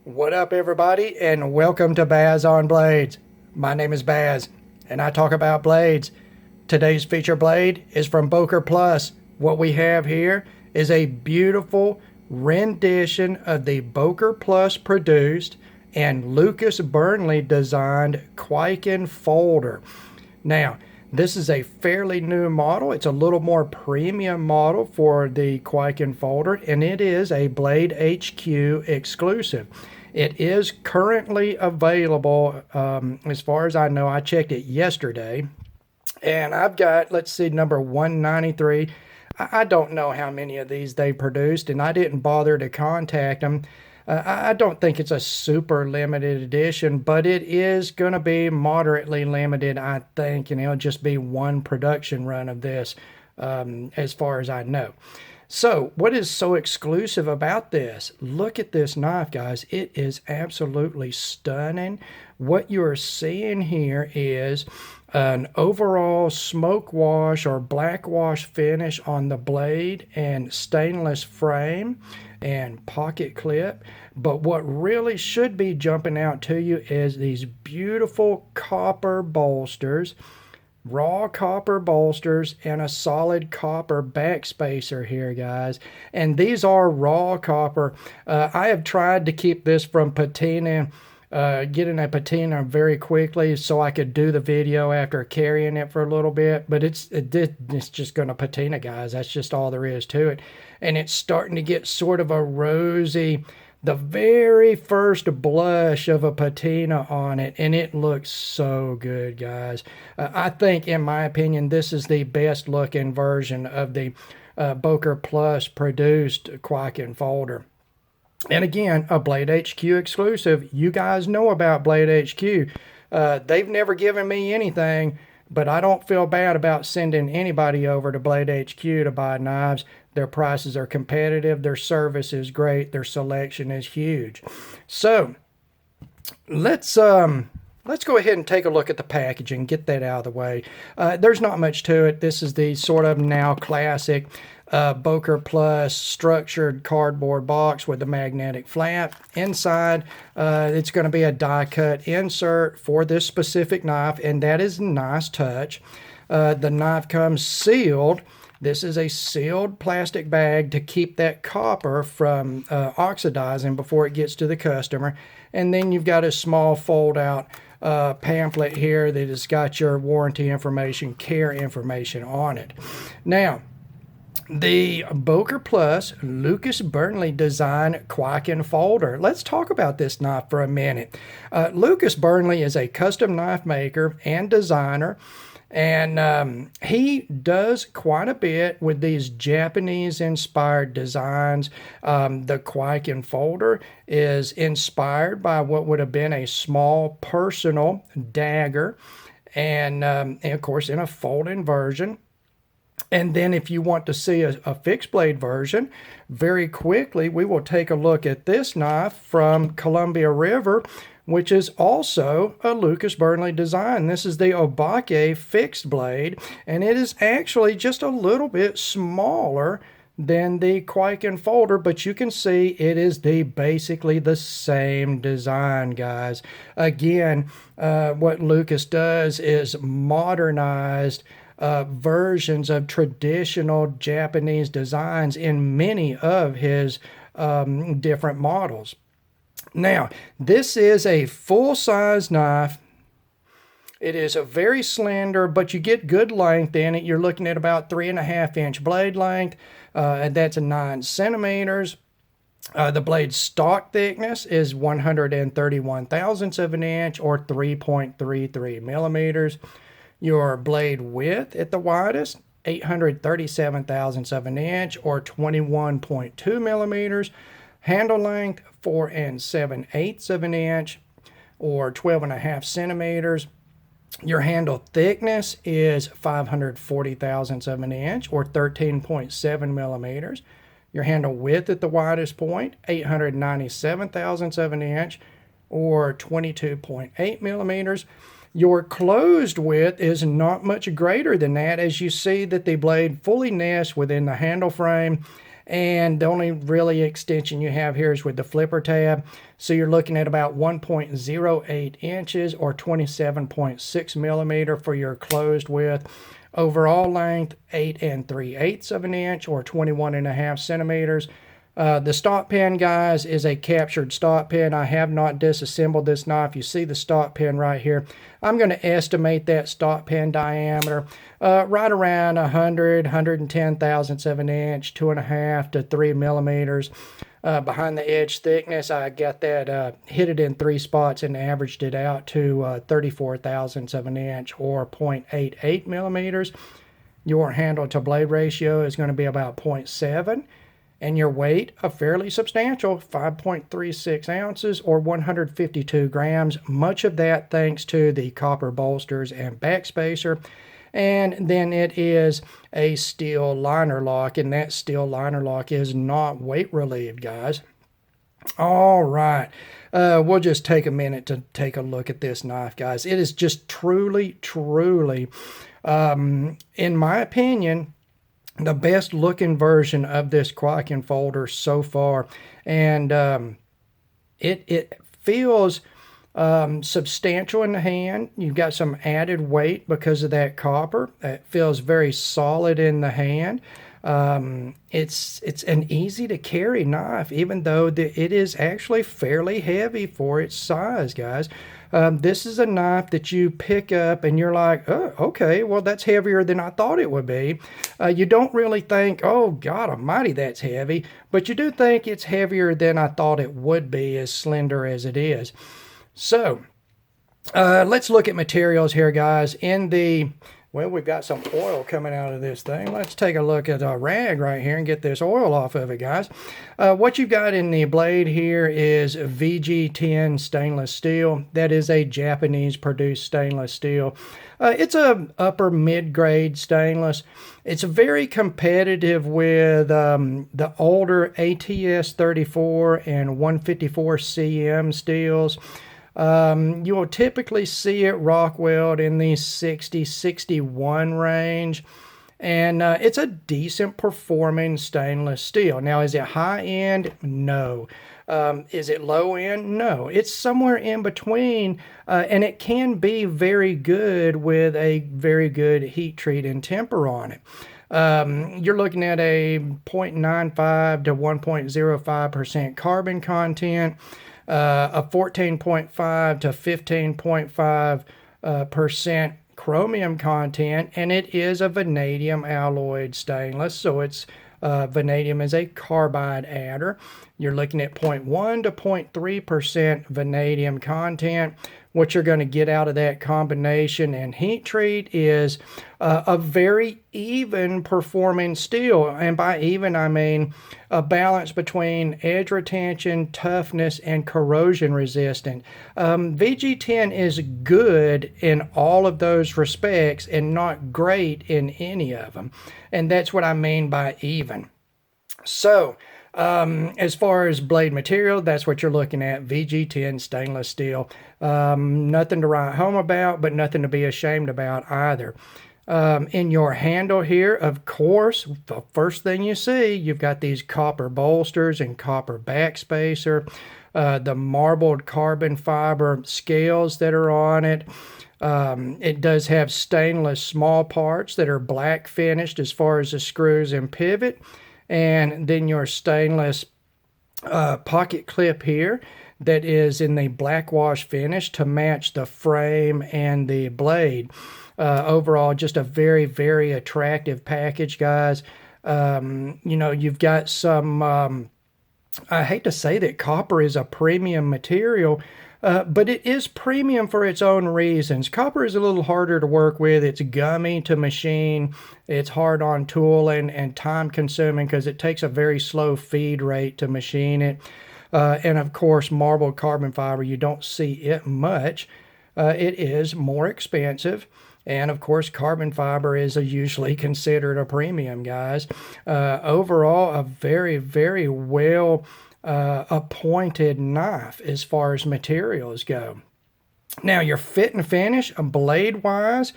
What up, everybody, and welcome to Baz on Blades. My name is Baz, and I talk about blades. Today's feature blade is from Boker Plus. What we have here is a beautiful rendition of the Boker Plus produced and Lucas Burnley designed Kwaiken folder. Now, this is a fairly new model. It's a little more premium model for the Kwaiken folder, and it is a BladeHQ exclusive. It is currently available, as far as I know. I checked it yesterday, and I've got, let's see, number 193. I don't know how many of these they produced, and I didn't bother to contact them. I don't think it's a super limited edition, but it is going to be moderately limited, I think, and it'll just be one production run of this, as far as I know. So what is so exclusive about this? Look at this knife, guys. It is absolutely stunning. What you're seeing here is an overall smoke wash or black wash finish on the blade and stainless frame and pocket clip. But what really should be jumping out to you is these beautiful copper bolsters, raw copper bolsters, and a solid copper backspacer here, guys. And these are raw copper. I have tried to keep this from patina, getting a patina very quickly so I could do the video after carrying it for a little bit, but it's just going to patina, guys. That's just all there is to it. And it's starting to get sort of a rosy, the very first blush of a patina on it, and it looks so good, guys. I think, in my opinion, this is the best looking version of the Boker Plus produced Kwaiken folder. And again, a BladeHQ exclusive. You guys know about BladeHQ. They've never given me anything, but I don't feel bad about sending anybody over to BladeHQ to buy knives. Their prices are competitive, their service is great, their selection is huge. So let's go ahead and take a look at the packaging, get that out of the way. There's not much to it. This is the sort of now classic Boker Plus structured cardboard box with a magnetic flap. Inside, it's going to be a die cut insert for this specific knife, and that is a nice touch. The knife comes sealed. This is a sealed plastic bag to keep that copper from oxidizing before it gets to the customer. And then you've got a small fold-out pamphlet here that has got your warranty information, care information on it. Now, the Boker Plus Lucas Burnley design Kwaiken folder. Let's talk about this knife for a minute. Lucas Burnley is a custom knife maker and designer, and he does quite a bit with these Japanese-inspired designs. The Kwaiken folder is inspired by what would have been a small personal dagger, and of course in a folding version. And then if you want to see a fixed blade version, very quickly we will take a look at this knife from Columbia River, which is also a Lucas Burnley design. This is the Obake fixed blade, and it is actually just a little bit smaller than the Kwaiken folder, but you can see it is basically the same design, guys. Again, what Lucas does is modernized versions of traditional Japanese designs in many of his different models. Now, this is a full-size knife. It is a very slender, but you get good length in it. You're looking at about 3.5-inch blade length, and that's 9 centimeters. The blade stock thickness is 131 thousandths of an inch, or 3.33 millimeters. Your blade width at the widest, 837 thousandths of an inch, or 21.2 millimeters. Handle length, 4 7/8 of an inch, or 12.5 centimeters. Your handle thickness is 540 thousandths of an inch, or 13.7 millimeters. Your handle width at the widest point, 897 thousandths of an inch, or 22.8 millimeters. Your closed width is not much greater than that, as you see that the blade fully nests within the handle frame, And the only really extension you have here is with the flipper tab. So you're looking at about 1.08 inches or 27.6 millimeter for your closed width. Overall length, 8 3/8 of an inch or 21.5 centimeters. The stop pin, guys, is a captured stop pin. I have not disassembled this knife. You see the stop pin right here. I'm going to estimate that stop pin diameter right around 110 thousandths of an inch, 2.5 to 3 millimeters. Behind the edge thickness, I got that hit it in 3 spots and averaged it out to 34 thousandths of an inch or 0.88 millimeters. Your handle to blade ratio is going to be about 0.7. And your weight, a fairly substantial 5.36 ounces or 152 grams. Much of that thanks to the copper bolsters and backspacer. And then it is a steel liner lock, and that steel liner lock is not weight relieved, guys. All right. We'll just take a minute to take a look at this knife, guys. It is just truly, in my opinion, the best looking version of this Kwaiken folder so far. And it feels substantial in the hand. You've got some added weight because of that copper. It feels very solid in the hand. It's an easy to carry knife, even though it is actually fairly heavy for its size, guys. This is a knife that you pick up and you're like, oh, okay, well, that's heavier than I thought it would be. You don't really think, oh, God almighty, that's heavy. But you do think it's heavier than I thought it would be, as slender as it is. So, let's look at materials here, guys. Well, we've got some oil coming out of this thing. Let's take a look at a rag right here and get this oil off of it, guys. What you've got in the blade here is VG10 stainless steel. That is a Japanese-produced stainless steel. It's a upper mid-grade stainless. It's very competitive with the older ATS 34 and 154 CM steels. You will typically see it rock weld in the 60-61 range, and it's a decent performing stainless steel. Now, is it high end? No. Is it low end? No. It's somewhere in between, and it can be very good with a very good heat treat and temper on it. You're looking at a 0.95 to 1.05% carbon content. A 14.5 to 15.5% chromium content, and it is a vanadium alloyed stainless, so it's vanadium is a carbide adder. You're looking at 0.1 to 0.3% vanadium content. What you're going to get out of that combination and heat treat is a very even performing steel. And by even, I mean a balance between edge retention, toughness, and corrosion resistant. VG10 is good in all of those respects and not great in any of them. And that's what I mean by even. So, as far as blade material, that's what you're looking at, VG10 stainless steel. Nothing to write home about, but nothing to be ashamed about either. In your handle here, of course, the first thing you see, you've got these copper bolsters and copper backspacer, the marbled carbon fiber scales that are on it. It does have stainless small parts that are black finished as far as the screws and pivot. And then your stainless pocket clip here that is in the black wash finish to match the frame and the blade. Overall, just a very, very attractive package, guys. You've got some, I hate to say that copper is a premium material, but it is premium for its own reasons. Copper is a little harder to work with. It's gummy to machine. It's hard on tool and time consuming because it takes a very slow feed rate to machine it. And of course, marbled carbon fiber, you don't see it much. It is more expensive. And of course, carbon fiber is usually considered a premium, guys. Overall, a very, very well appointed knife as far as materials go. Now, your fit and finish, blade-wise,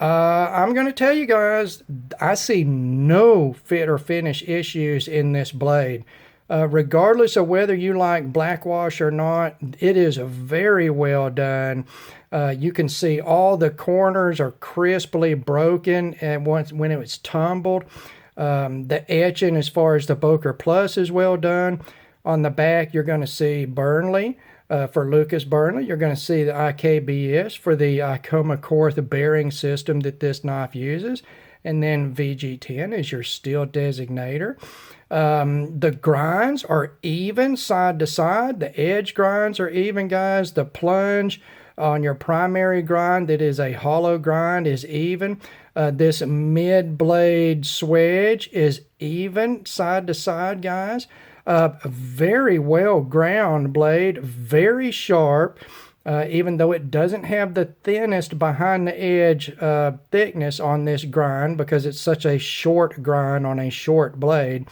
I'm going to tell you guys, I see no fit or finish issues in this blade. Regardless of whether you like blackwash or not, it is very well done. You can see all the corners are crisply broken and when it was tumbled. The etching as far as the Boker Plus is well done. On the back, you're going to see Burnley. For Lucas Burnley, you're going to see the IKBS for the Ikomakorth bearing system that this knife uses. And then VG10 is your steel designator. The grinds are even side to side. The edge grinds are even, guys. The plunge on your primary grind that is a hollow grind is even. This mid-blade swedge is even side to side, guys. Very well ground blade, very sharp, even though it doesn't have the thinnest behind the edge thickness on this grind because it's such a short grind on a short blade.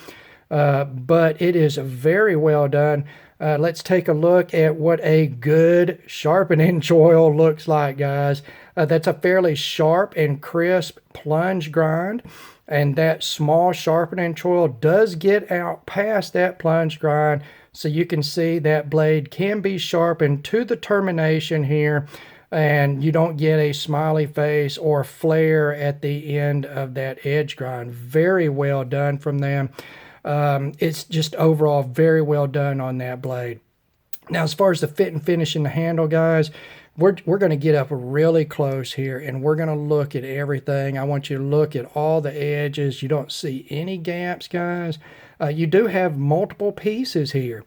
But it is very well done. Let's take a look at what a good sharpening choil looks like, guys. That's a fairly sharp and crisp plunge grind. And that small sharpening choil does get out past that plunge grind. So you can see that blade can be sharpened to the termination here. And you don't get a smiley face or flare at the end of that edge grind. Very well done from them. It's just overall very well done on that blade. Now, as far as the fit and finish in the handle, guys, we're going to get up really close here and we're going to look at everything. I want you to look at all the edges. You don't see any gaps, guys. You do have multiple pieces here.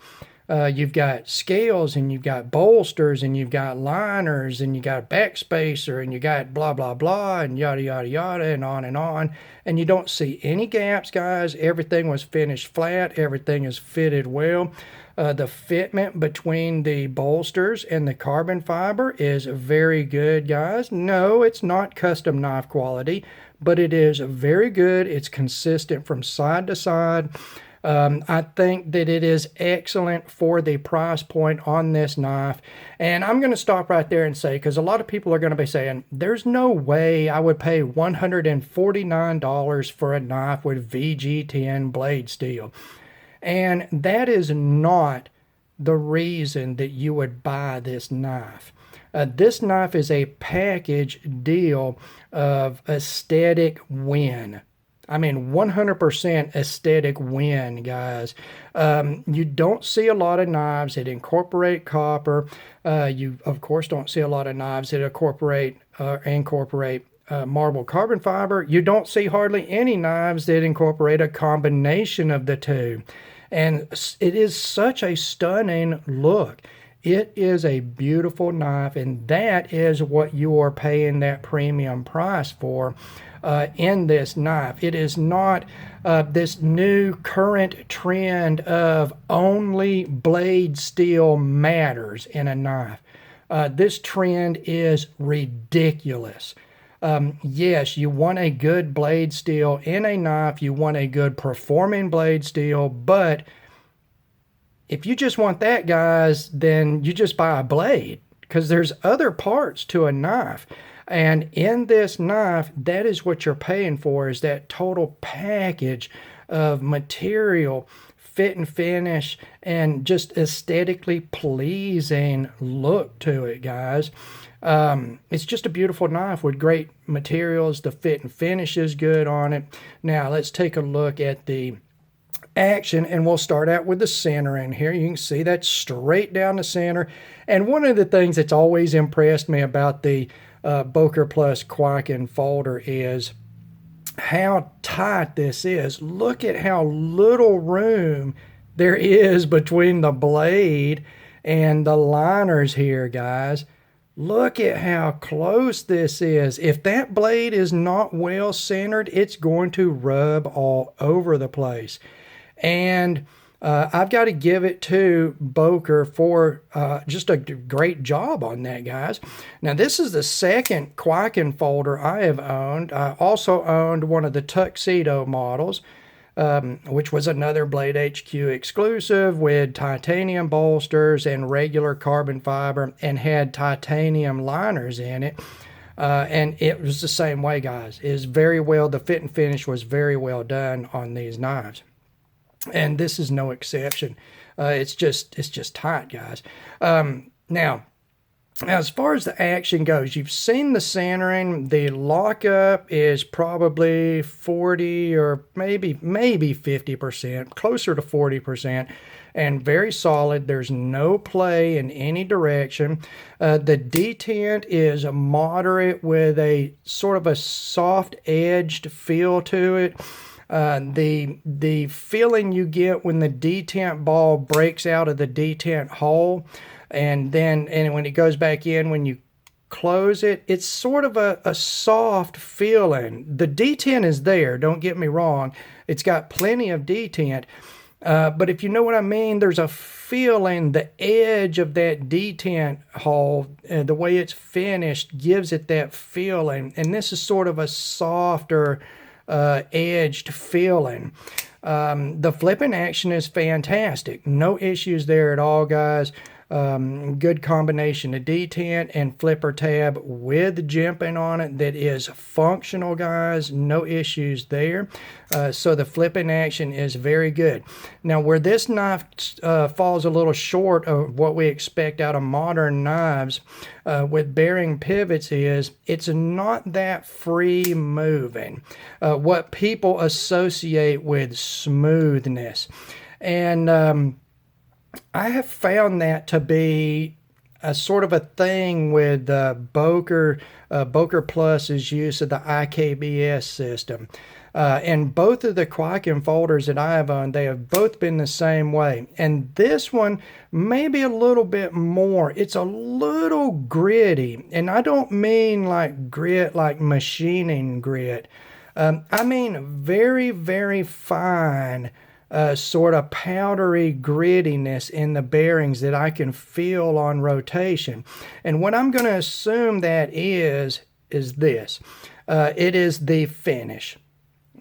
You've got scales and you've got bolsters and you've got liners and you got backspacer and you got blah, blah, blah and yada, yada, yada and on and on. And you don't see any gaps, guys. Everything was finished flat. Everything is fitted well. The fitment between the bolsters and the carbon fiber is very good, guys. No, it's not custom knife quality, but it is very good. It's consistent from side to side. I think that it is excellent for the price point on this knife. And I'm going to stop right there and say, because a lot of people are going to be saying, there's no way I would pay $149 for a knife with VG10 blade steel. And that is not the reason that you would buy this knife. This knife is a package deal of aesthetic win. I mean, 100% aesthetic win, guys. You don't see a lot of knives that incorporate copper. You, of course, don't see a lot of knives that incorporate marble carbon fiber. You don't see hardly any knives that incorporate a combination of the two. And it is such a stunning look. It is a beautiful knife, and that is what you are paying that premium price for in this knife. It is not this new current trend of only blade steel matters in a knife. This trend is ridiculous. Yes, you want a good blade steel in a knife. You want a good performing blade steel, but if you just want that, guys, then you just buy a blade because there's other parts to a knife. And in this knife, that is what you're paying for, is that total package of material, fit and finish, and just aesthetically pleasing look to it, guys. It's just a beautiful knife with great materials. The fit and finish is good on it. Now, let's take a look at the action, and we'll start out with the centering here. You can see that straight down the center. And one of the things that's always impressed me about the Boker Plus Kwaiken folder is how tight this is. Look at how little room there is between the blade and the liners here, guys. Look at how close this is. If that blade is not well centered, it's going to rub all over the place. And I've got to give it to Boker for just a great job on that, guys. Now, this is the second Kwaiken folder I have owned. I also owned one of the Tuxedo models, which was another BladeHQ exclusive with titanium bolsters and regular carbon fiber and had titanium liners in it. And it was the same way, guys. It is very well, the fit and finish was very well done on these knives. And this is no exception. It's just tight, guys. Now, as far as the action goes, you've seen the centering. The lockup is probably 40 or maybe 50%, closer to 40%, and very solid. There's no play in any direction. The detent is moderate with a sort of a soft edged feel to it. The feeling you get when the detent ball breaks out of the detent hole, and when it goes back in, when you close it, it's sort of a soft feeling. The detent is there, don't get me wrong. It's got plenty of detent. But if you know what I mean, there's a feeling, the edge of that detent hole, the way it's finished gives it that feeling. And this is sort of a softer, edged feeling. The flipping action is fantastic. No issues there at all, guys. Good combination of detent and flipper tab with jimping on it that is functional, guys. No issues there. So the flipping action is very good. Now, where this knife falls a little short of what we expect out of modern knives with bearing pivots is it's not that free moving. What people associate with smoothness. And I have found that to be a sort of a thing with Boker Plus's use of the IKBS system. And both of the Kwaiken folders that I have owned, they have both been the same way. And this one, maybe a little bit more. It's a little gritty. And I don't mean like grit, like machining grit. I mean very, very fine, sort of powdery grittiness in the bearings that I can feel on rotation. And what I'm going to assume that is this. It is the finish.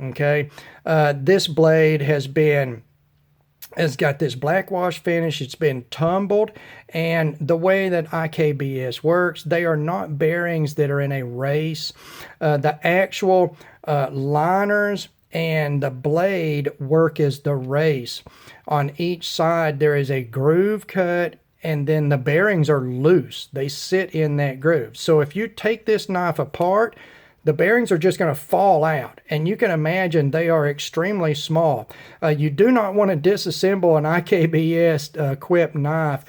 Okay. This blade has got this black wash finish. It's been tumbled, and the way that IKBS works, they are not bearings that are in a race. The actual liners and the blade work as the race. On each side there is a groove cut, and then the bearings are loose. They sit in that groove. So if you take this knife apart, the bearings are just going to fall out, and you can imagine they are extremely small. You do not want to disassemble an IKBS equipped knife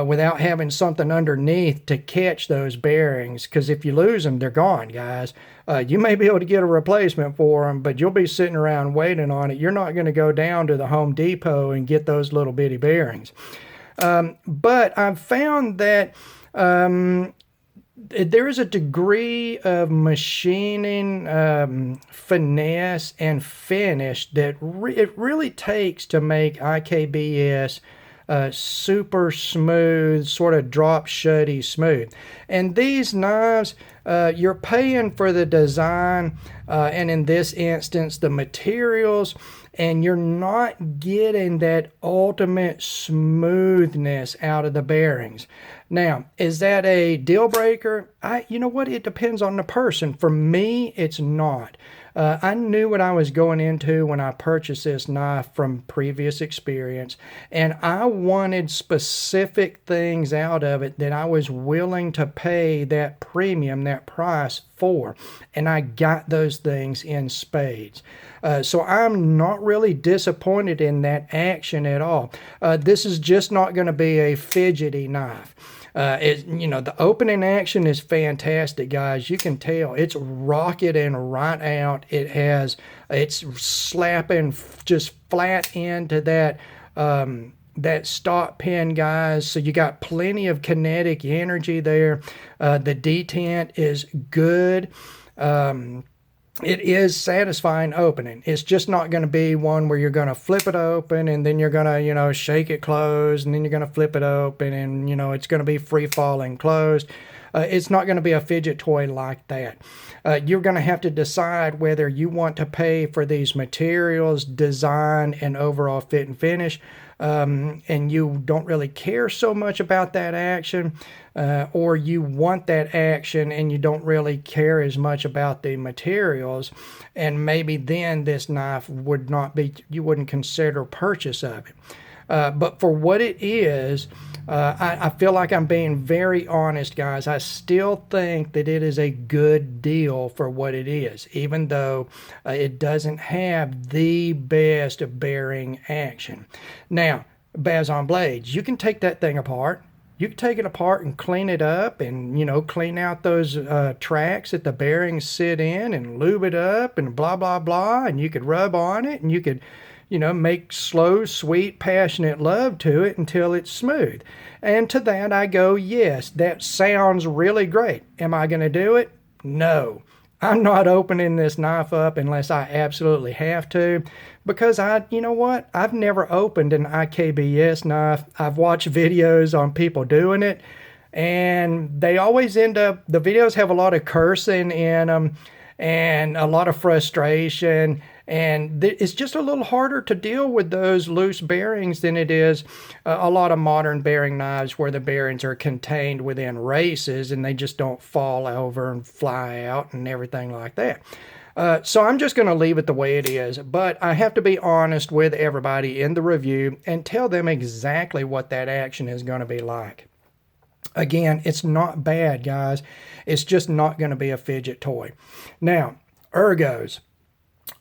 without having something underneath to catch those bearings, because if you lose them, they're gone, guys. You may be able to get a replacement for them, but you'll be sitting around waiting on it. You're not going to go down to the Home Depot and get those little bitty bearings. But I've found that there is a degree of machining, finesse, and finish that it really takes to make IKBS super smooth, sort of drop shutty smooth. And these knives, you're paying for the design, and in this instance, the materials, and you're not getting that ultimate smoothness out of the bearings. Now, is that a deal breaker? You know what? It depends on the person. For me, it's not. I knew what I was going into when I purchased this knife from previous experience, and I wanted specific things out of it that I was willing to pay that premium, that price for, and I got those things in spades. So I'm not really disappointed in that action at all. This is just not going to be a fidgety knife. The opening action is fantastic, guys. You can tell it's rocketing right out. It's slapping just flat into that stop pin, guys. So you got plenty of kinetic energy there. The detent is good. It is satisfying opening. It's just not going to be one where you're going to flip it open and then you're going to, shake it closed, and then you're going to flip it open and, it's going to be free falling closed. It's not going to be a fidget toy like that. You're going to have to decide whether you want to pay for these materials, design, and overall fit and finish, and you don't really care so much about that action, or you want that action and you don't really care as much about the materials, and maybe then this knife would not be, you wouldn't consider purchase of it. But for what it is, I feel like I'm being very honest, guys. I still think that it is a good deal for what it is, even though it doesn't have the best bearing action. Now, Baz on Blades, you can take that thing apart. You can take it apart and clean it up and, clean out those tracks that the bearings sit in and lube it up and blah, blah, blah. And you could rub on it and you could make slow, sweet, passionate love to it until it's smooth. And to that I go, yes, that sounds really great. Am I going to do it? No. I'm not opening this knife up unless I absolutely have to, because I've never opened an IKBS knife. I've watched videos on people doing it, and they always end up, the videos have a lot of cursing in them and a lot of frustration. And it's just a little harder to deal with those loose bearings than it is a lot of modern bearing knives where the bearings are contained within races and they just don't fall over and fly out and everything like that. So I'm just going to leave it the way it is. But I have to be honest with everybody in the review and tell them exactly what that action is going to be like. Again, it's not bad, guys. It's just not going to be a fidget toy. Now, ergos.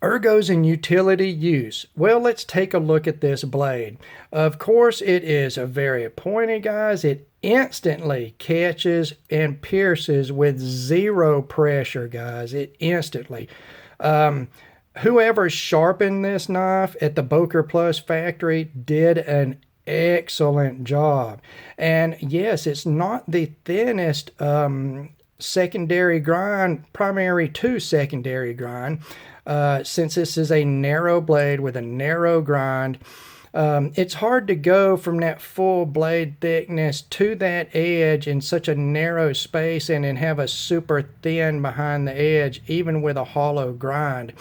Ergos and utility use. Well, let's take a look at this blade. Of course, it is a very pointy, guys. It instantly catches and pierces with zero pressure, guys. It instantly. Whoever sharpened this knife at the Boker Plus factory did an excellent job. And yes, it's not the thinnest secondary grind, primary to secondary grind. Since this is a narrow blade with a narrow grind, it's hard to go from that full blade thickness to that edge in such a narrow space and then have a super thin behind the edge, even with a hollow grind.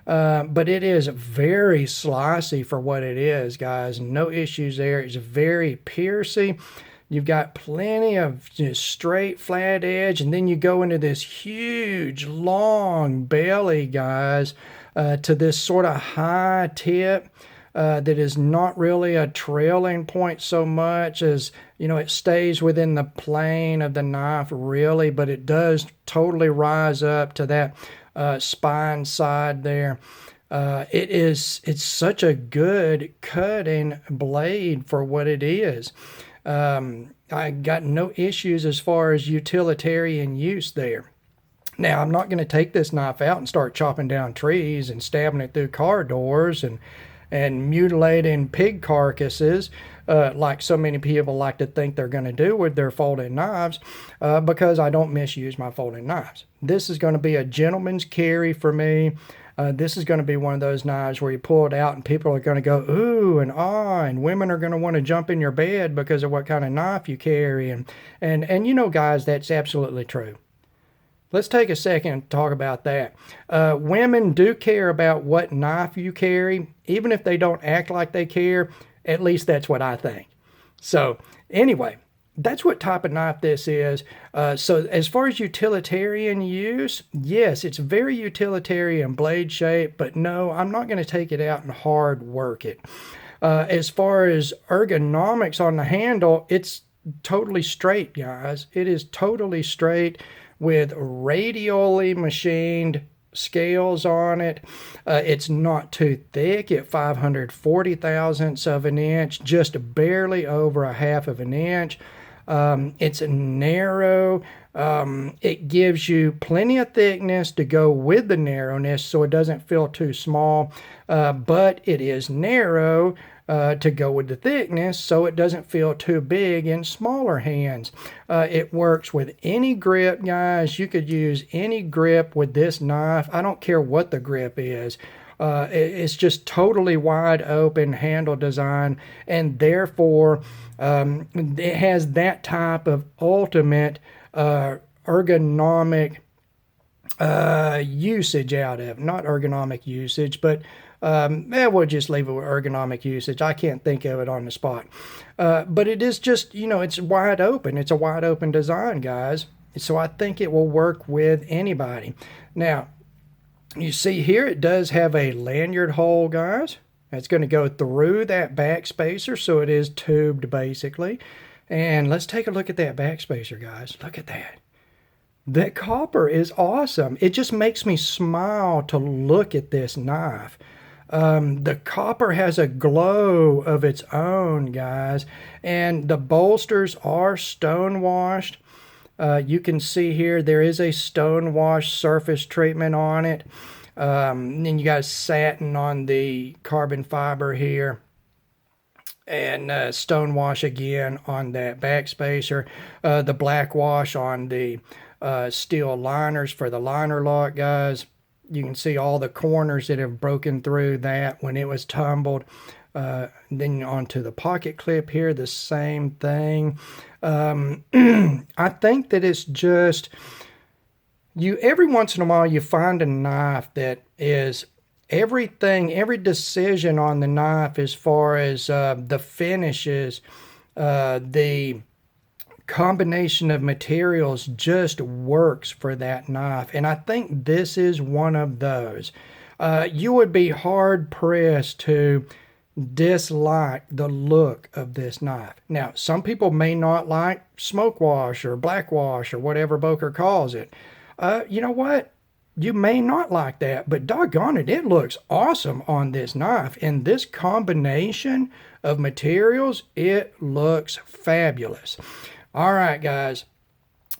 But it is very slicey for what it is, guys. No issues there. It's very piercy. You've got plenty of just straight flat edge, and then you go into this huge long belly, guys, to this sort of high tip that is not really a trailing point so much as, it stays within the plane of the knife really, but it does totally rise up to that spine side there. It's such a good cutting blade for what it is. I got no issues as far as utilitarian use there. Now, I'm not going to take this knife out and start chopping down trees and stabbing it through car doors and mutilating pig carcasses like so many people like to think they're going to do with their folding knives, because I don't misuse my folding knives. This is going to be a gentleman's carry for me. This is going to be one of those knives where you pull it out and people are going to go, ooh and ah, and women are going to want to jump in your bed because of what kind of knife you carry. And guys, that's absolutely true. Let's take a second and talk about that. Women do care about what knife you carry, even if they don't act like they care. At least that's what I think. So anyway, that's what type of knife this is. So as far as utilitarian use, yes, it's very utilitarian blade shape, but no, I'm not going to take it out and hard work it. As far as ergonomics on the handle, it's totally straight, guys. It is totally straight with radially machined scales on it. It's not too thick at 540 thousandths of an inch, just barely over a half of an inch. It's narrow. It gives you plenty of thickness to go with the narrowness so it doesn't feel too small, but it is narrow to go with the thickness so it doesn't feel too big in smaller hands. It works with any grip, guys. You could use any grip with this knife. I don't care what the grip is. It's just totally wide open handle design, and therefore it has that type of ultimate ergonomic usage out of it. Not ergonomic usage, but We'll just leave it with ergonomic usage. I can't think of it on the spot. But it is just, it's wide open. It's a wide open design, guys. So I think it will work with anybody. Now, you see here it does have a lanyard hole, guys. It's going to go through that back spacer, so it is tubed basically. And let's take a look at that back spacer, guys. Look at that. That copper is awesome. It just makes me smile to look at this knife. The copper has a glow of its own, guys. And the bolsters are stone washed. You can see here there is a stone wash surface treatment on it. Then you got satin on the carbon fiber here. And stone wash again on that back spacer. The black wash on the steel liners for the liner lock, guys. You can see all the corners that have broken through that when it was tumbled. Then onto the pocket clip here, the same thing. I think that it's just, every once in a while you find a knife that is everything, every decision on the knife as far as the finishes, the combination of materials just works for that knife. And I think this is one of those. You would be hard pressed to dislike the look of this knife. Now, some people may not like smoke wash or black wash or whatever Boker calls it. You know what? You may not like that, but doggone it, it looks awesome on this knife. And this combination of materials, it looks fabulous. All right, guys.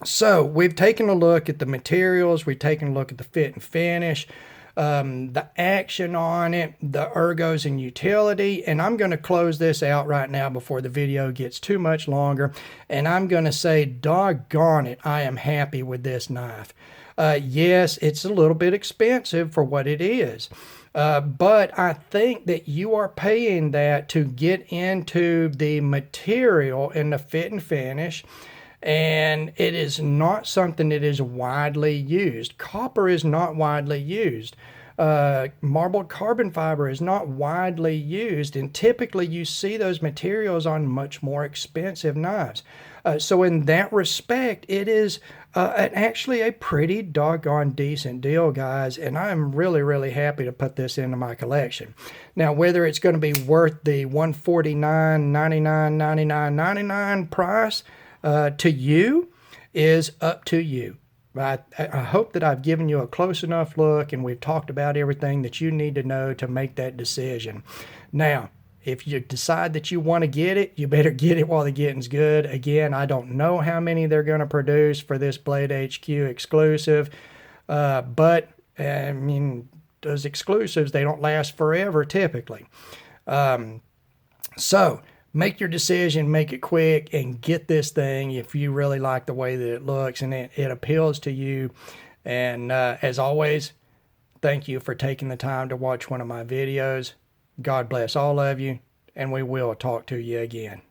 So we've taken a look at the materials. We've taken a look at the fit and finish, the action on it, the ergos and utility. And I'm going to close this out right now before the video gets too much longer. And I'm going to say, doggone it, I am happy with this knife. Yes, it's a little bit expensive for what it is. But I think that you are paying that to get into the material and the fit and finish. And it is not something that is widely used. Copper is not widely used. Marbled carbon fiber is not widely used. And typically you see those materials on much more expensive knives. So in that respect, it is actually a pretty doggone decent deal, guys. And I'm really, really happy to put this into my collection. Now, whether it's going to be worth the $149, $99, $99, $99 price to you is up to you. I hope that I've given you a close enough look and we've talked about everything that you need to know to make that decision. Now, if you decide that you want to get it, you better get it while the getting's good. Again, I don't know how many they're going to produce for this BladeHQ exclusive, but I mean, those exclusives, they don't last forever typically. So make your decision, make it quick, and get this thing if you really like the way that it looks and it appeals to you. And as always, thank you for taking the time to watch one of my videos. God bless all of you, and we will talk to you again.